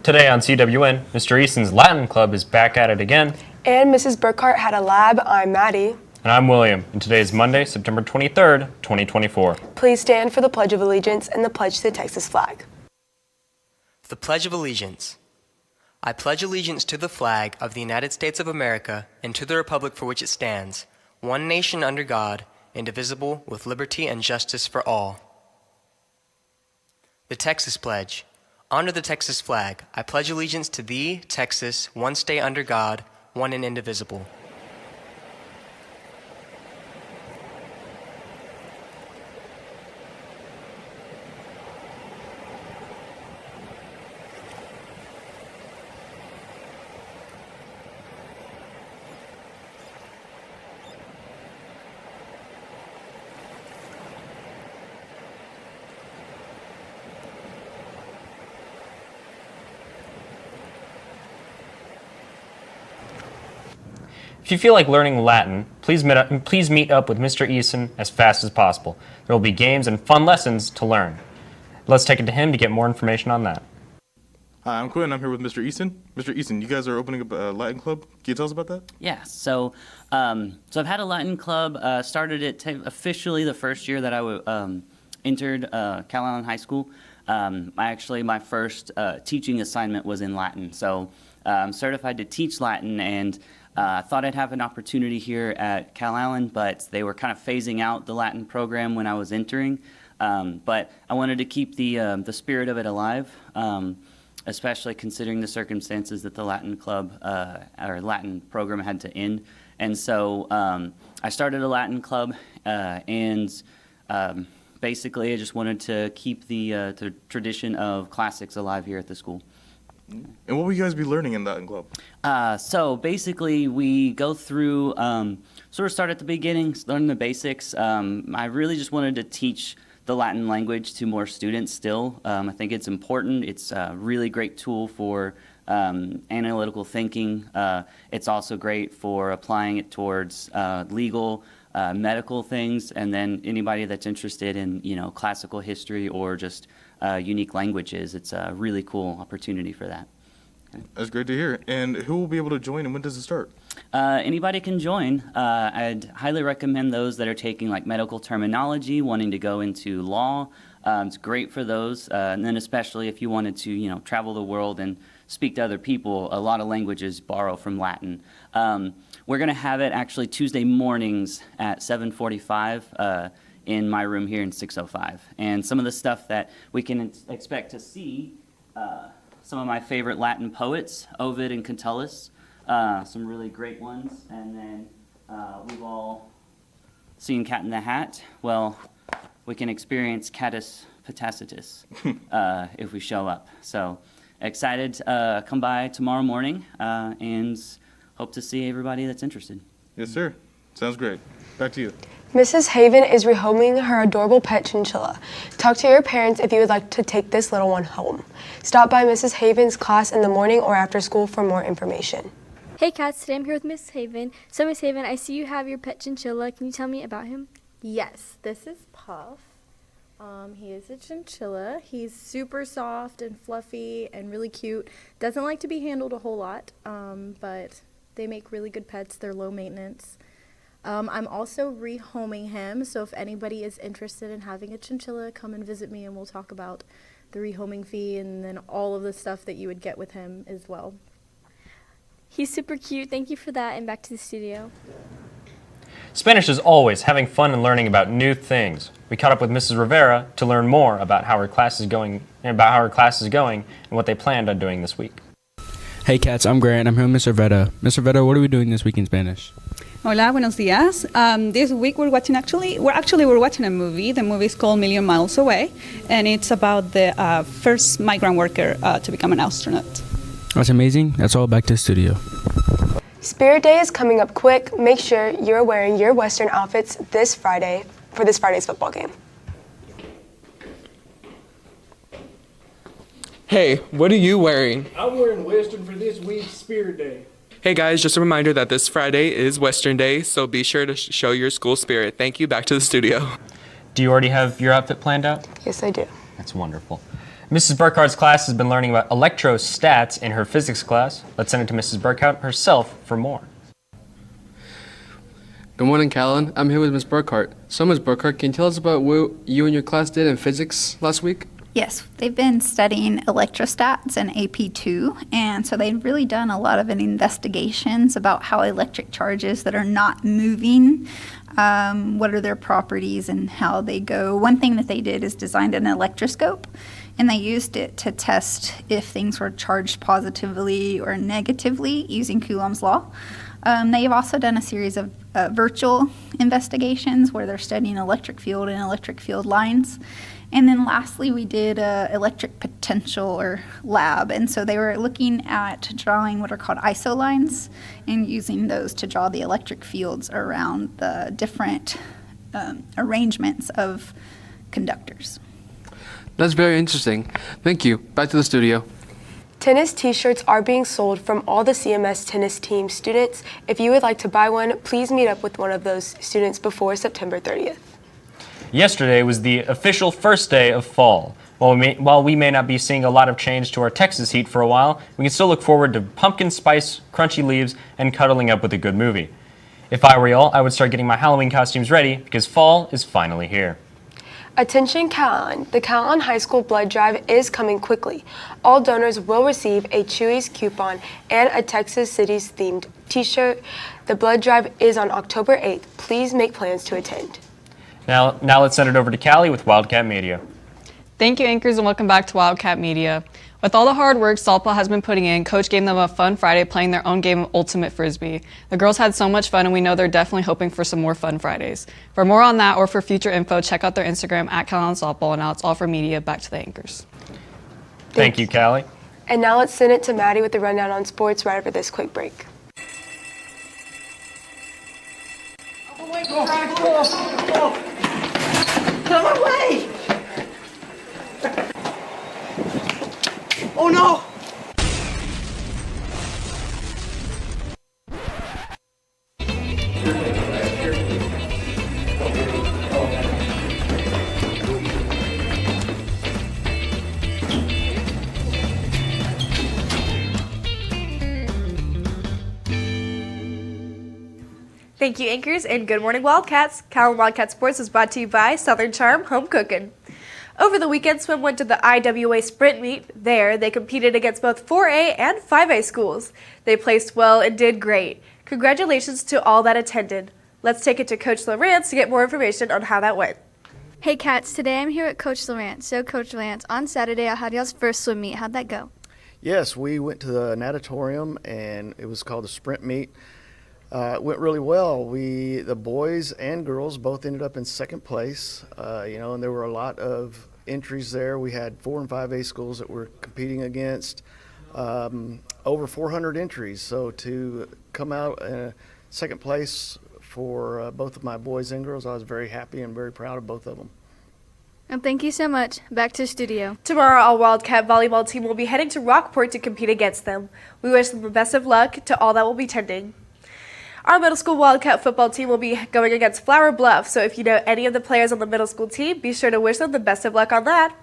Today on CWN, Mr. Easton's Latin Club is back at it again. And Mrs. Burkhart had a lab. I'm Maddie. And I'm William. And today is Monday, September 23rd, 2024. Please stand for the Pledge of Allegiance and the pledge to the Texas flag. The Pledge of Allegiance. I pledge allegiance to the flag of the United States of America and to the republic for which it stands, one nation under God, indivisible, with liberty and justice for all. The Texas Pledge. Under the Texas flag, I pledge allegiance to thee, Texas, one state under God, one and indivisible. If you feel like learning Latin, please meet up with Mr. Easton as fast as possible. There will be games and fun lessons to learn. Let's take it to him to get more information on that. Hi, I'm Quinn. I'm here with Mr. Easton. Mr. Easton, you guys are opening up a Latin club. Can you tell us about that? Yeah, so I've had a Latin club, started it officially the first year that I entered Calallen High School. My first teaching assignment was in Latin, so I'm certified to teach Latin, and I thought I'd have an opportunity here at Calallen, but they were kind of phasing out the Latin program when I was entering. But I wanted to keep the spirit of it alive, especially considering the circumstances that the Latin club or Latin program had to end. And so I started a Latin club, and basically I just wanted to keep the tradition of classics alive here at the school. And what will you guys be learning in Latin club? So basically we go through, sort of start at the beginning, learn the basics. I really just wanted to teach the Latin language to more students still. I think it's important. It's a really great tool for analytical thinking. It's also great for applying it towards legal, medical things, and then anybody that's interested in, classical history or just unique languages. It's a really cool opportunity for that. Okay. That's great to hear. And who will be able to join, and when does it start? Anybody can join. I'd highly recommend those that are taking like medical terminology, wanting to go into law. It's great for those. And then especially if you wanted to, travel the world and speak to other people, a lot of languages borrow from Latin. We're going to have it actually Tuesday mornings at 7:45 in my room here in 605. And some of the stuff that we can expect to see, some of my favorite Latin poets, Ovid and Catullus, some really great ones. And then we've all seen Cat in the Hat. Well, we can experience Catus Patacitus if we show up. So excited to come by tomorrow morning and hope to see everybody that's interested. Yes, sir. Sounds great. Back to you. Mrs. Haven is rehoming her adorable pet chinchilla. Talk to your parents if you would like to take this little one home. Stop by Mrs. Haven's class in the morning or after school for more information. Hey cats, today I'm here with Miss Haven. So Miss Haven, I see you have your pet chinchilla. Can you tell me about him? Yes, this is Puff. He is a chinchilla. He's super soft and fluffy and really cute. Doesn't like to be handled a whole lot, but they make really good pets. They're low maintenance. I'm also rehoming him, so if anybody is interested in having a chinchilla, come and visit me and we'll talk about the rehoming fee and then all of the stuff that you would get with him as well. He's super cute. Thank you for that, and back to the studio. Spanish is always having fun and learning about new things. We caught up with Mrs. Rivera to learn more about how her class is going and what they planned on doing this week. Hey cats, I'm Grant. I'm here with Miss Rivera. Miss Rivera, what are we doing this week in Spanish? Hola, buenos días. This week we're watching a movie. The movie is called Million Miles Away, and it's about the first migrant worker to become an astronaut. That's amazing. That's all. Back to the studio. Spirit Day is coming up quick. Make sure you're wearing your Western outfits this Friday for this Friday's football game. Hey, what are you wearing? I'm wearing Western for this week's Spirit Day. Hey guys, just a reminder that this Friday is Western Day, so be sure to show your school spirit. Thank you. Back to the studio. Do you already have your outfit planned out? Yes, I do. That's wonderful. Mrs. Burkhardt's class has been learning about electrostats in her physics class. Let's send it to Mrs. Burkhardt herself for more. Good morning, Calallen. I'm here with Ms. Burkhardt. So, Ms. Burkhardt, can you tell us about what you and your class did in physics last week? Yes, they've been studying electrostats and AP2, and so they've really done a lot of investigations about how electric charges that are not moving, what are their properties and how they go. One thing that they did is designed an electroscope, and they used it to test if things were charged positively or negatively using Coulomb's law. They've also done a series of virtual investigations where they're studying electric field and electric field lines. And then lastly, we did electric potential or lab. And so they were looking at drawing what are called ISO lines and using those to draw the electric fields around the different arrangements of conductors. That's very interesting. Thank you. Back to the studio. Tennis t-shirts are being sold from all the CMS tennis team students. If you would like to buy one, please meet up with one of those students before September 30th. Yesterday was the official first day of fall. While we may not be seeing a lot of change to our Texas heat for a while, we can still look forward to pumpkin spice, crunchy leaves, and cuddling up with a good movie. If I were y'all, I would start getting my Halloween costumes ready because fall is finally here. Attention Calallen, the Calallen High School blood drive is coming quickly. All donors will receive a Chewy's coupon and a Texas Cities themed t-shirt. The blood drive is on October 8th. Please make plans to attend. Now let's send it over to Callie with Wildcat Media. Thank you, anchors, and welcome back to Wildcat Media. With all the hard work Saltpaw has been putting in, Coach gave them a fun Friday playing their own game of Ultimate Frisbee. The girls had so much fun, and we know they're definitely hoping for some more fun Fridays. For more on that or for future info, check out their Instagram at Calallen Saltpaw. And now it's all for media. Back to the anchors. Thank you, Callie. And now let's send it to Maddie with the rundown on sports right after this quick break. Come away! Oh no! Thank you, anchors, and good morning, Wildcats. Calallen Wildcat Sports is brought to you by Southern Charm Home Cooking. Over the weekend, swim went to the IWA Sprint Meet. There, they competed against both 4A and 5A schools. They placed well and did great. Congratulations to all that attended. Let's take it to Coach Lawrence to get more information on how that went. Hey, Cats. Today I'm here with Coach Lawrence. So, Coach Lawrence, on Saturday I had y'all's first swim meet. How'd that go? Yes, we went to the natatorium, and it was called the Sprint Meet. It went really well. The boys and girls both ended up in second place, and there were a lot of entries there. We had 4 and 5A schools that were competing against over 400 entries. So to come out second place for both of my boys and girls, I was very happy and very proud of both of them. And thank you so much. Back to the studio. Tomorrow, our Wildcat volleyball team will be heading to Rockport to compete against them. We wish them the best of luck to all that will be attending. Our middle school Wildcat football team will be going against Flower Bluff, so if you know any of the players on the middle school team, be sure to wish them the best of luck on that.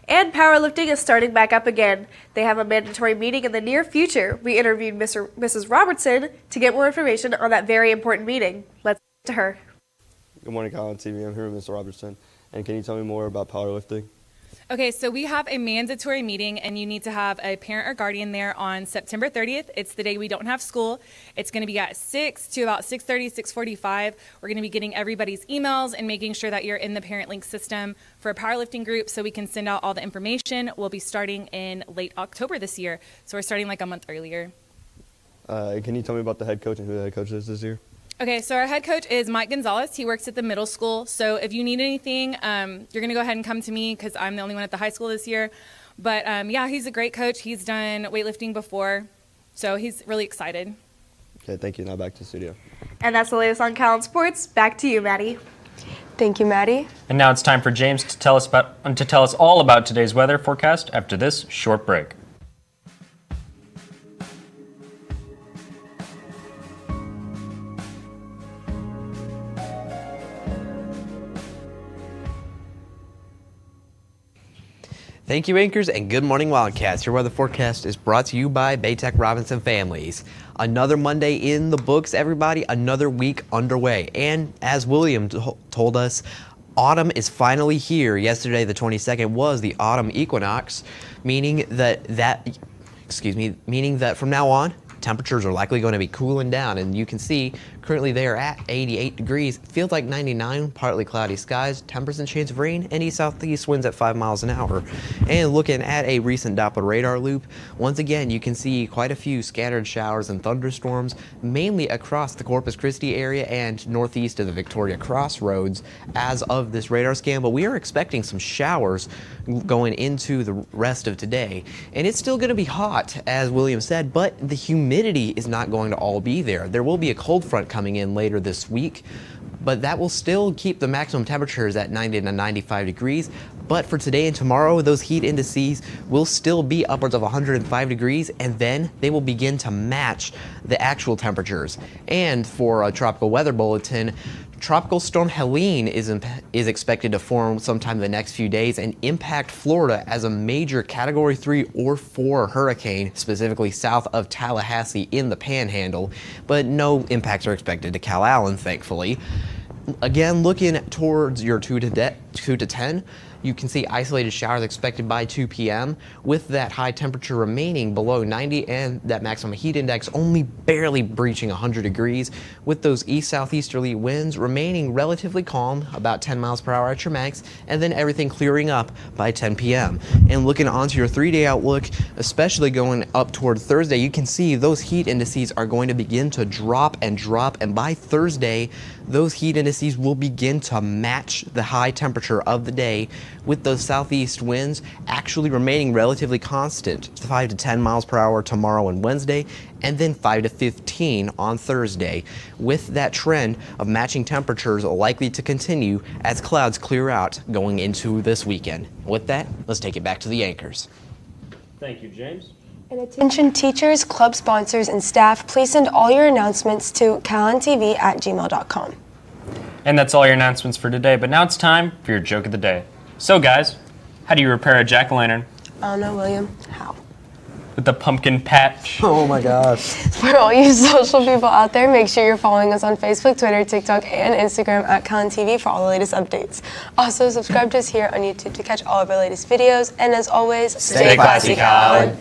And powerlifting is starting back up again. They have a mandatory meeting in the near future. We interviewed Mrs. Robertson to get more information on that very important meeting. Let's get to her. Good morning, Calallen TV. I'm here with Mr. Robertson. And can you tell me more about powerlifting? Okay, so we have a mandatory meeting, and you need to have a parent or guardian there on September 30th. It's the day we don't have school. It's going to be at 6 to about 6:30, 6:45. We're going to be getting everybody's emails and making sure that you're in the parent link system for a powerlifting group so we can send out all the information. We'll be starting in late October this year, so we're starting like a month earlier. Can you tell me about the head coach and who the head coach is this year? Okay, so our head coach is Mike Gonzalez. He works at the middle school. So if you need anything, you're going to go ahead and come to me because I'm the only one at the high school this year. But yeah, he's a great coach. He's done weightlifting before, so he's really excited. Okay, thank you. Now back to the studio. And that's the latest on Calallen Sports. Back to you, Maddie. Thank you, Maddie. And now it's time for James to tell us all about today's weather forecast after this short break. Thank you, anchors, and good morning, Wildcats. Your weather forecast is brought to you by Baytech Robinson Families. Another Monday in the books, everybody. Another week underway. And as William told us, autumn is finally here. Yesterday, the 22nd, was the autumn equinox, meaning that from now on, temperatures are likely going to be cooling down, and you can see currently they are at 88 degrees. Feels like 99, partly cloudy skies, 10% chance of rain, and east-southeast winds at 5 miles an hour. And looking at a recent Doppler radar loop, once again you can see quite a few scattered showers and thunderstorms, mainly across the Corpus Christi area and northeast of the Victoria Crossroads as of this radar scan, but we are expecting some showers going into the rest of today. And it's still going to be hot, as William said, but the humidity is not going to all be there. There will be a cold front coming in later this week, but that will still keep the maximum temperatures at 90 to 95 degrees. But for today and tomorrow, those heat indices will still be upwards of 105 degrees, and then they will begin to match the actual temperatures. And for a tropical weather bulletin, Tropical Storm Helene is expected to form sometime in the next few days and impact Florida as a major Category 3 or 4 hurricane, specifically south of Tallahassee in the Panhandle, but no impacts are expected to Calallen, thankfully. Again, looking towards your 2 to 10, you can see isolated showers expected by 2 p.m. with that high temperature remaining below 90 and that maximum heat index only barely breaching 100 degrees, with those east-southeasterly winds remaining relatively calm, about 10 miles per hour at your max, and then everything clearing up by 10 p.m. And looking onto your 3-day outlook, especially going up toward Thursday, you can see those heat indices are going to begin to drop, and by Thursday, those heat indices will begin to match the high temperature of the day, with those southeast winds actually remaining relatively constant, 5 to 10 miles per hour tomorrow and Wednesday, and then 5 to 15 on Thursday, with that trend of matching temperatures likely to continue as clouds clear out going into this weekend. With that, let's take it back to the anchors. Thank you, James. And attention teachers, club sponsors, and staff, please send all your announcements to CalallenTV@gmail.com. And that's all your announcements for today, but now it's time for your joke of the day. So guys, how do you repair a jack-o'-lantern? I don't know, William. How? With the pumpkin patch. Oh my gosh. For all you social people out there, make sure you're following us on Facebook, Twitter, TikTok, and Instagram at CalallenTV for all the latest updates. Also, subscribe to us here on YouTube to catch all of our latest videos. And as always, Stay classy, Calallen.